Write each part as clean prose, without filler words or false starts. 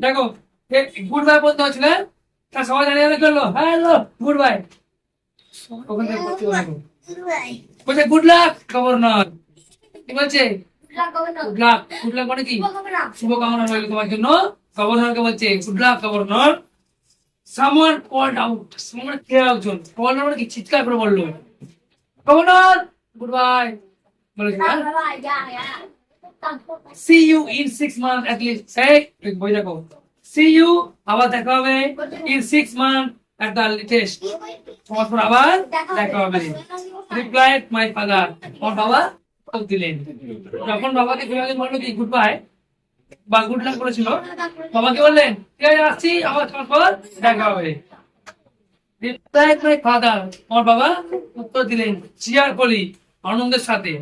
দেখো good bye বলতে হচ্ছিল, তার সবাই দাঁড়িয়ে দাঁড়িয়ে করলো হ্যালো গুড বাই। ওখান থেকে পড়তে দেখো বলছে গুড লাক গভর্নর। কি বলছে? গুড লাক। গুড লাক মানে কি? শুভকামনা রইল তোমার জন্য। গভর্নরকে বলছে good luck governor. Someone called out, someone কে একজন কল্ড মানে কি চিৎকার করে বললো গভর্নর গুড বাই বলেছে। See you in 6 months at least, এই বই দেখো, সি ইউ আবার দেখা হবে in 6 months at the latest, তোমার পর আবার দেখা হবে। রিপ্লাইড মাই ফাদার, আমার বাবা উত্তর দিলেন। যখন বাবাকে বিভাগে বললো কি গুড বাই বা গুড লাক বলেছিল, বাবাকে বললেন ঠিক আছে আসছি, আবার তোমার পর দেখা হবে। রিপ্লাইড মাই ফাদার, আমার বাবা উত্তর দিলেন চিয়ারফুলি, আনন্দের সাথে।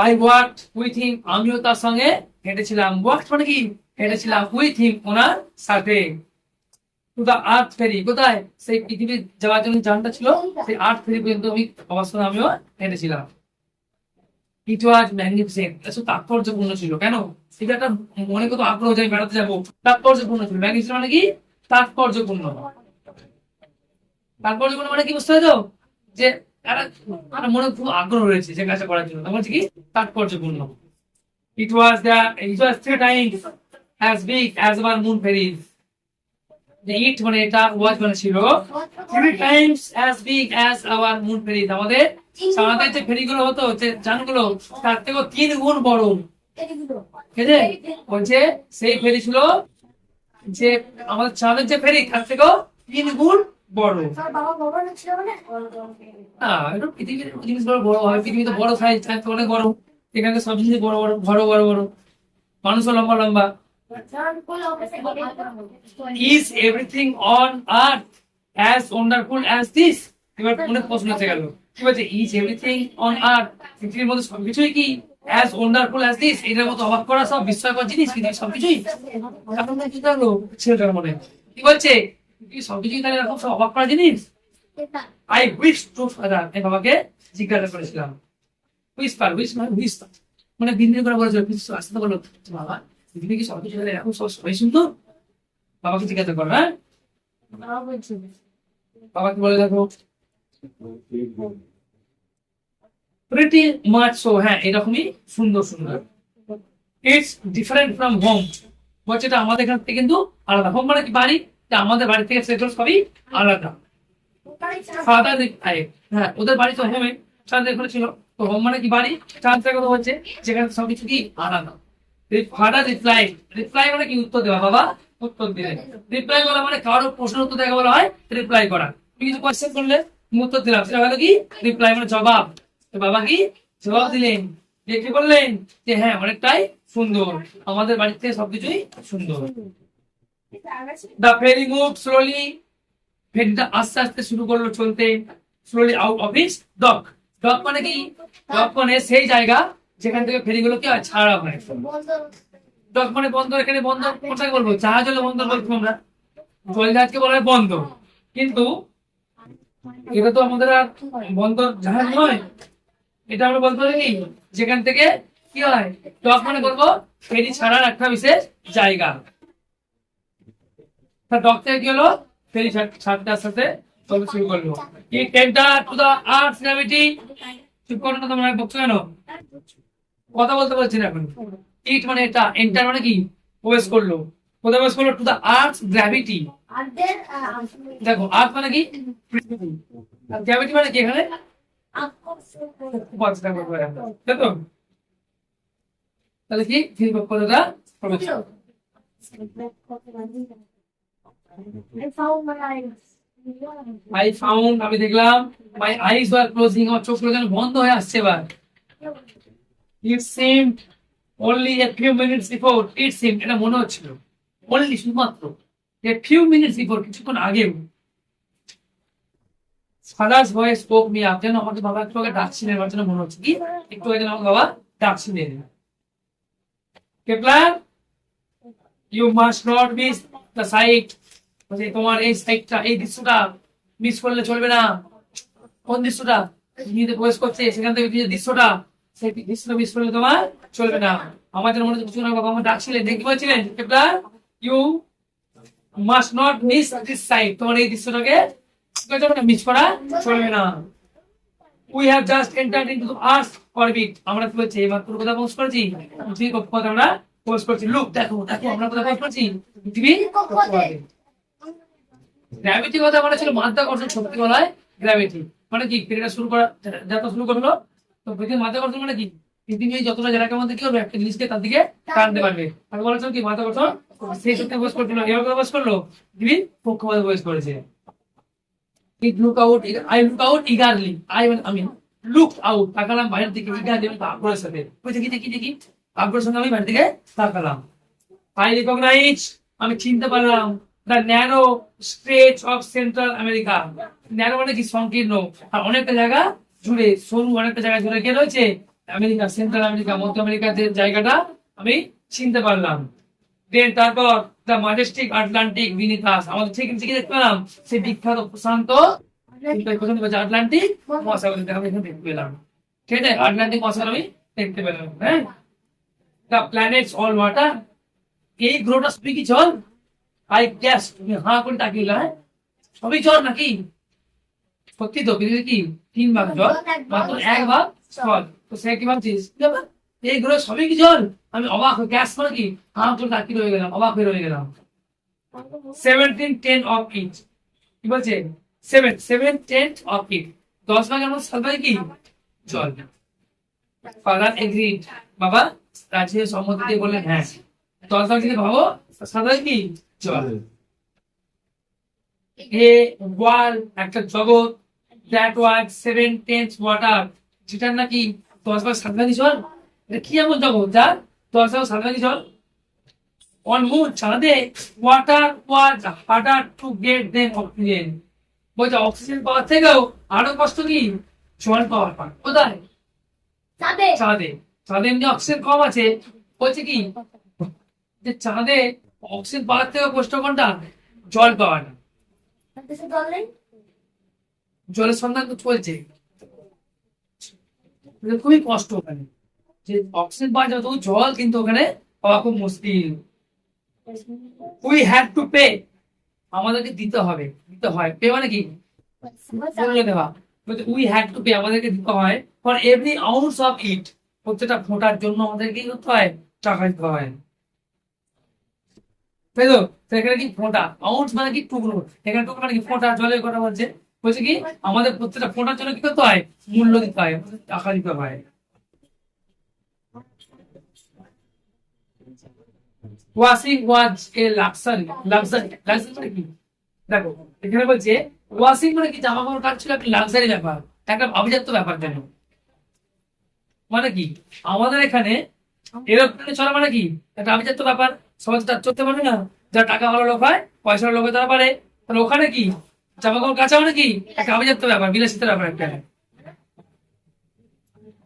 I walked with him, আমিও তার সঙ্গে হেঁটেছিলাম। walked মানে কি? হেঁটেছিলাম with him, ওনার সাথে। to the earth ferry, কোথায়? সেই পৃথিবীর যাওয়ার জন্য যানটা ছিল, সেই আর্থ ফেরি পর্যন্ত আমি বাবার সঙ্গে আমিও হেঁটেছিলাম। It was magnificent, এত তাৎপর্যপূর্ণ ছিল। কেন? এটা একটা মনে কত আগ্রহ যায় বেড়াতে যাবো, তাৎপর্যপূর্ণ ছিল। ম্যাগনিফিসেন্ট মানে কি? তাৎপর্যপূর্ণ। তাৎপর্যপূর্ণ মানে কি বুঝতে পেরেছো? যে একটা মনে খুব আগ্রহ রয়েছে যে কাজটা করার জন্য, বলছে কি তাৎপর্যপূর্ণ। It was 3 times as big as our moon ferries. It মানে এটা, was মানে ছিল 3 times as big as our moon ferries, আমাদের সামনে যে ফেরিগুলো হতো, যে যানগুলো, তার থেকেও 3 গুণ বড়। ঠিক আছে? বলছে সেই ফেরি ছিল যে আমাদের চাঁদের যে ফেরি, তার থেকেও 3 গুণ বড়। একটু পৃথিবীর জিনিসগুলো বড় হয়, পৃথিবীতে বড় সাইজ থাকতে অনেক বড়, এখানে সব জিনিস বড় বড় বড় বড় বড়, মানুষও লম্বা লম্বা। Is everything on earth as wonderful as this? এবার অনেক প্রশ্ন এসে গেল। কি বলছে? Is everything on earth, পৃথিবীর মধ্যে সবকিছুই কি as wonderful as this, এটার মতো অবাক করা সব বিস্ময়কর জিনিস পৃথিবীর সবকিছুই? এখন কি জানো ছেলেটার মনে কি বলছে? কি সবকিছুই তাহলে এরকম সব অবাক করা জিনিস? I wish to father, আমি বাবাকে জিজ্ঞাসা করেছিলাম। উইশ মানে দিন করে বলেছিল, আসতে বললো বাবা পৃথিবী কি সবকিছু এখন সব সবাই শুনতো? বাবাকে জিজ্ঞাসা করো। হ্যাঁ, বাবাকে বলে দেখো প্রিটি মাচ সো, হ্যাঁ এরকমই সুন্দর সুন্দর। ইটস ডিফারেন্ট ফ্রম হোম, বলছে এটা আমাদের এখান থেকে কিন্তু আলাদা। হোম মানে কি? বাড়ি। আমাদের বাড়ি থেকে সেগুলো সবই আলাদা। ফাদার হ্যাঁ, ওদের বাড়ি তো হোমে, চাঁদের এখানে ছিল। তো হোম মানে কি? বাড়ি। চাঁদটা কথা হচ্ছে যেখানে সবকিছু কি আলাদা। ফাদার রিপ্লাই, রিপ্লাই মানে কি? উত্তর দেওয়া। বাবা উত্তর দিলেন। রিপ্লাই বলা মানে কারো প্রশ্ন উত্তর দেখা বলা হয় রিপ্লাই করা। তুমি কিছু কোয়েশ্চেন করলে উত্তর দিলাম, সেটা হলো কি রিপ্লাই মানে জবাব। তো বাবা কি জবাব দিলেন, যে কি বললেন যে হ্যাঁ অনেকটাই সুন্দর, আমাদের বাড়ির থেকে সবকিছুই সুন্দর। দ্য ফেরি মুভ স্লোলি, ফেরিটা আস্তে আস্তে শুরু করলো চলতে। Slowly out of its dock, dock মানে কি? ডক মানে সেই জায়গা যেখান থেকে ফেরিগুলো কি হয় ছাড়া হয়। ডক মানে বন্দর। এখানে বন্দর কোথায় বলবো? জাহাজ হলে বন্দর বলবো আমরা, জল জাহাজকে বলা হয় বন্দর। কিন্তু এটা তো আমাদের আর বন্দর জাহাজ নয়, এটা আমরা বলতে পারি কি যেখান থেকে কি হয় ডক মানে বলবো ফেরি ছাড়ার একটা বিশেষ জায়গা। ডক থেকে কি হলো? ফেরি ছাড়তে আস্তে চলতে শুরু করলো। It entered to the earth's gravity, চুপ করো না তোমরা, বকছো কেন? কথা বলতে বলছি না এখন। ইট মানে এটা, এন্টার মানে কি? প্রবেশ করলো। কোথায় প্রবেশ করলো? To the earths gravity. দেখো আর্থ মানে কি? গ্র্যাভিটি মানে কি? এখানে দেখো তাহলে কি কতটা প্রবেশ। I found, আমি দেখলাম, my eyes were closing, আমার চোখগুলো যেন বন্ধ হয়ে আসছে এবার। It seemed only a few minutes before, it seemed এটা মনে হচ্ছিল only শুধুমাত্র a few minutes before, কিছুক্ষণ আগেও father's voice spoke me up, যেন আমাকে বাবা একটু আগে ডাকছিলেন, আমার যেন মনে হচ্ছে কি একটু আগে যেন আমাকে বাবা ডাকছিলেন। Kepler, you must not miss the sight, বলছে তোমার এই সাইটটা, এই দৃশ্যটা মিস করলে চলবে না। কোন দৃশ্যটা? পৃথিবীতে প্রবেশ করছে, সেখান থেকে দৃশ্যটা সেই দৃশ্যটা মিস করলে তোমার চলবে না। আমাদের মনে হচ্ছে কিছু না, বাবা আমার ডাকছিলেন, দেখতে পাচ্ছিলেন you must not miss this sight, তোমার এই দৃশ্যটাকে মিস করা চলবে না। We have just entered into the earth orbit, আমরা কি বলছি এবার পুরো কথা পোস্ট করেছি, পৃথিবীর কক্ষপথে আমরা পোস্ট করছি। লুক দেখো দেখো আমরা কথা পোস্ট করছি পৃথিবীর কক্ষপথে। গ্র্যাভিটি কথা বলা ছিল মাধ্যাকর্ষণ শক্তি বলা হয় গ্র্যাভিটি, মানে কি ক্রিয়া শুরু করা যাত্রা শুরু করলো। তো পৃথিবীর মাধ্যাকর্ষণ মানে কি, পৃথিবী যতটা জায়গার মধ্যে কি করবে একটা জিনিসকে তার দিকে টানতে পারবে, তাকে বলা হচ্ছে কি মাধ্যাকর্ষণ। সেই শক্তি প্রবেশ করছিল, এবার কথা প্রবেশ করলো পৃথিবীর কক্ষপথে প্রবেশ করেছে। It look out, I look out eagerly. I mean, look out. তাকালাম বাইরের দিকে eagerly, আগ্রহের সাথে। ওই দেখি আগ্রহের সঙ্গে আমি বাইরের দিকে তাকালাম। I recognize, আমি চিনতে পারলাম the narrow stretch of Central America. Narrow মানে কি সংকীর্ণ, আর অনেকটা জায়গা জুড়ে, সরু অনেকটা জায়গা জুড়ে কে রয়েছে, আমেরিকা, সেন্ট্রাল আমেরিকা, মধ্য আমেরিকার যে জায়গাটা আমি চিনতে পারলাম। দেন তারপর দ্য ম্যাজেস্টিক আটলান্টিক বিনিথ আস, আমাদের ঠিক দেখতে পেলাম সেই বিখ্যাত প্রশান্ত আটলান্টিক মহাসাগর আমি এখানে দেখতে পেলাম। ঠিক আছে, আটলান্টিক মহাসাগর আমি দেখতে পেলাম। হ্যাঁ, দ্য প্ল্যানেটস অল ওয়াটার, এই গ্রহটা সবই কি জল? আই গ্যাস, তুমি হাঁ করে তাকিয়ে, হ্যাঁ সবই জল নাকি? সত্যি তো, পৃথিবীর কি 3 ভাগ জল, মাত্র 1 ভাগ স্থল। তো সে কি ভাবছিস এই গ্রহ সবই কি জল? আমি অবাক, গ্যাস মানে কি, হাঁ করে তাকিয়ে রয়ে গেলাম, অবাক হয়ে রয়ে গেলাম। 17/10 of it, কি বলছে 7/10 of it, 10 ভাগের মধ্যে 7 ভাগ কি জল। ফাদার এগ্রিড, বাবা রাজি সম্মতি দিয়ে বললেন হ্যাঁ 10 ভাগ যদি ভাবো 7 ভাগ কি জল। এ ওয়ার্ল্ড, একটা জগৎ, দ্যাট ওয়াজ 7/10 ওয়াটার, যেটার নাকি 10 ভাগ 7 ভাগই জল। এটা কি এমন জগৎ যার 10 ভাগ 7 ভাগই জল? On moon, চাঁদে water was harder to get than oxygen, বলছে অক্সিজেন পাওয়ার থেকেও আরো কষ্ট কি জল পাওয়ার পান। কোথায়? চাঁদে। চাঁদে এমনি অক্সিজেন কম আছে, বলছে কি যে চাঁদে অক্সিজেন পাওয়ার থেকে কষ্ট কোনটা, জল পাওয়া না। জলের সন্ধান তো চলছে, খুবই কষ্ট ওখানে, যে অক্সিজেন পাওয়া যাবে তবু জল কিন্তু ওখানে পাওয়া খুব মুশকিল। উই হ্যাড টু পে, আমাদেরকে দিতে হবে, দিতে হয়, পে মানে কি মূল্য দেওয়া। উই হ্যাড টু পে, আমাদেরকে দিতে হয় for every ounce of it, প্রত্যেকটা ফোঁটার জন্য আমাদেরকে কি করতে হয়, টাকা দিতে হয়, তাই তো? এখানে কি ফোঁটা, আউন্স মানে কি টুকরো, এখানে টুকরো মানে কি ফোঁটা, জলের কথা বলছে, বলছে কি আমাদের প্রত্যেকটা ফোঁটার জন্য কি করতে হয়, মূল্য দিতে হয়, টাকা দিতে হয়। ওয়াশিং ওয়াজ এ লাক্সারি, লাক্সারি কি দেখো এখানে বলছে ওয়াশিং মানে কি জামা কাপড় কাচছিল একটা লাক্সারি ব্যাপার, একটা আভিজাত্য ব্যাপার। কেন মানে কি আমাদের এখানে এরোপ্লেনে চলা মানে কি একটা আভিজাত্য ব্যাপার, সবাই তো চড়তে পারবে না, যারা টাকা ভালো লোক হয়, পয়সার লোক তারা পারে। তাহলে ওখানে কি জামা কাপড় কাচা মানে কি একটা আভিজাত্য ব্যাপার, বিলাসিতার ব্যাপার একটা।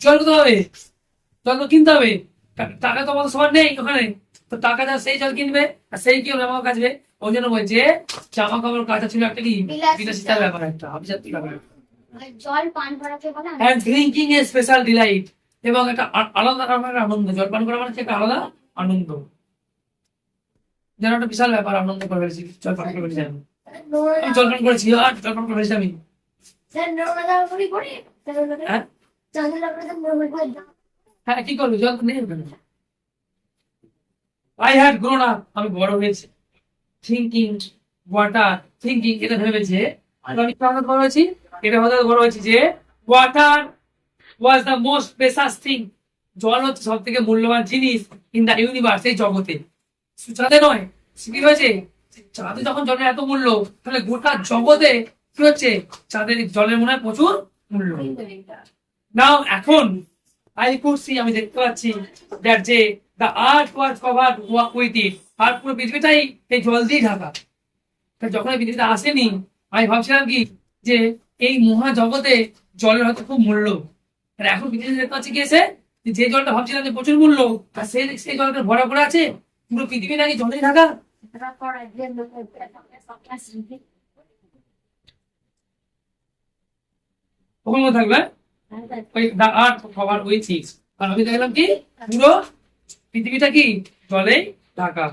জল করতে হবে, জল তো কিনতে হবে, টাকা তো আমাদের সবার নেই ওখানে, তো টাকা যা সেই জল কিনবে আর সেই কি জামা কাপড় কাচবে। ওই জন্য বলছে জামা কাপড় কাচা ছিল একটা কি বিলাসিতার ব্যাপার, একটা আভিজাত্য ব্যাপার। জল পান করাকে বলে and drinking a special delight, এবং একটা আলাদা রকমের আনন্দ, জল পান করা মানে একটা আলাদা আনন্দ, যেন একটা বিশাল ব্যাপার, আনন্দ করে ফেলেছি জল পান করে ফেলেছি। আমি জল পান করেছি, আর জল পান করে ফেলেছি আমি। হ্যাঁ কি করবি, জল নেই ওখানে। I had grown up, আমি বড় হয়েছি। থিঙ্কিং ওয়াটার, থিঙ্কিং এটা ভেবেছে, আমি কেমন বড় হয়েছি, এটা হঠাৎ বড় হয়েছি যে water was the most precious thing, জল হচ্ছে সব থেকে মূল্যবান জিনিস ইন দ্য ইউনিভার্স, এই জগতে। চাঁদে নয়, কি হয়েছে চাঁদে যখন জলের এত মূল্য, তাহলে গোটা জগতে কি হচ্ছে, চাঁদের জলের মনে হয় প্রচুর মূল্য। নাও এখন আই কুড সি, আমি দেখতে পাচ্ছি দ্যাট যে the earth was covered with it, আর পুরো পৃথিবীটাই এই জল দিয়ে ঢাকা। যখন এই পৃথিবীটা আসেনি আমি ভাবছিলাম কি যে এই মহা জগতে জলের হয়তো খুব মূল্য, আর এখন পৃথিবীতে দেখতে পাচ্ছি কি এসে যে জলটা ভাবছিলাম যে প্রচুর মূল্য, আর সেই জলটা ভরা ভরা আছে, পুরো পৃথিবী নাকি জলেই ঢাকা। ওখানে থাকবে ওই the earth covered with it, আর আমি দেখলাম কি পুরো পৃথিবীটা কি জলে ঢাকা।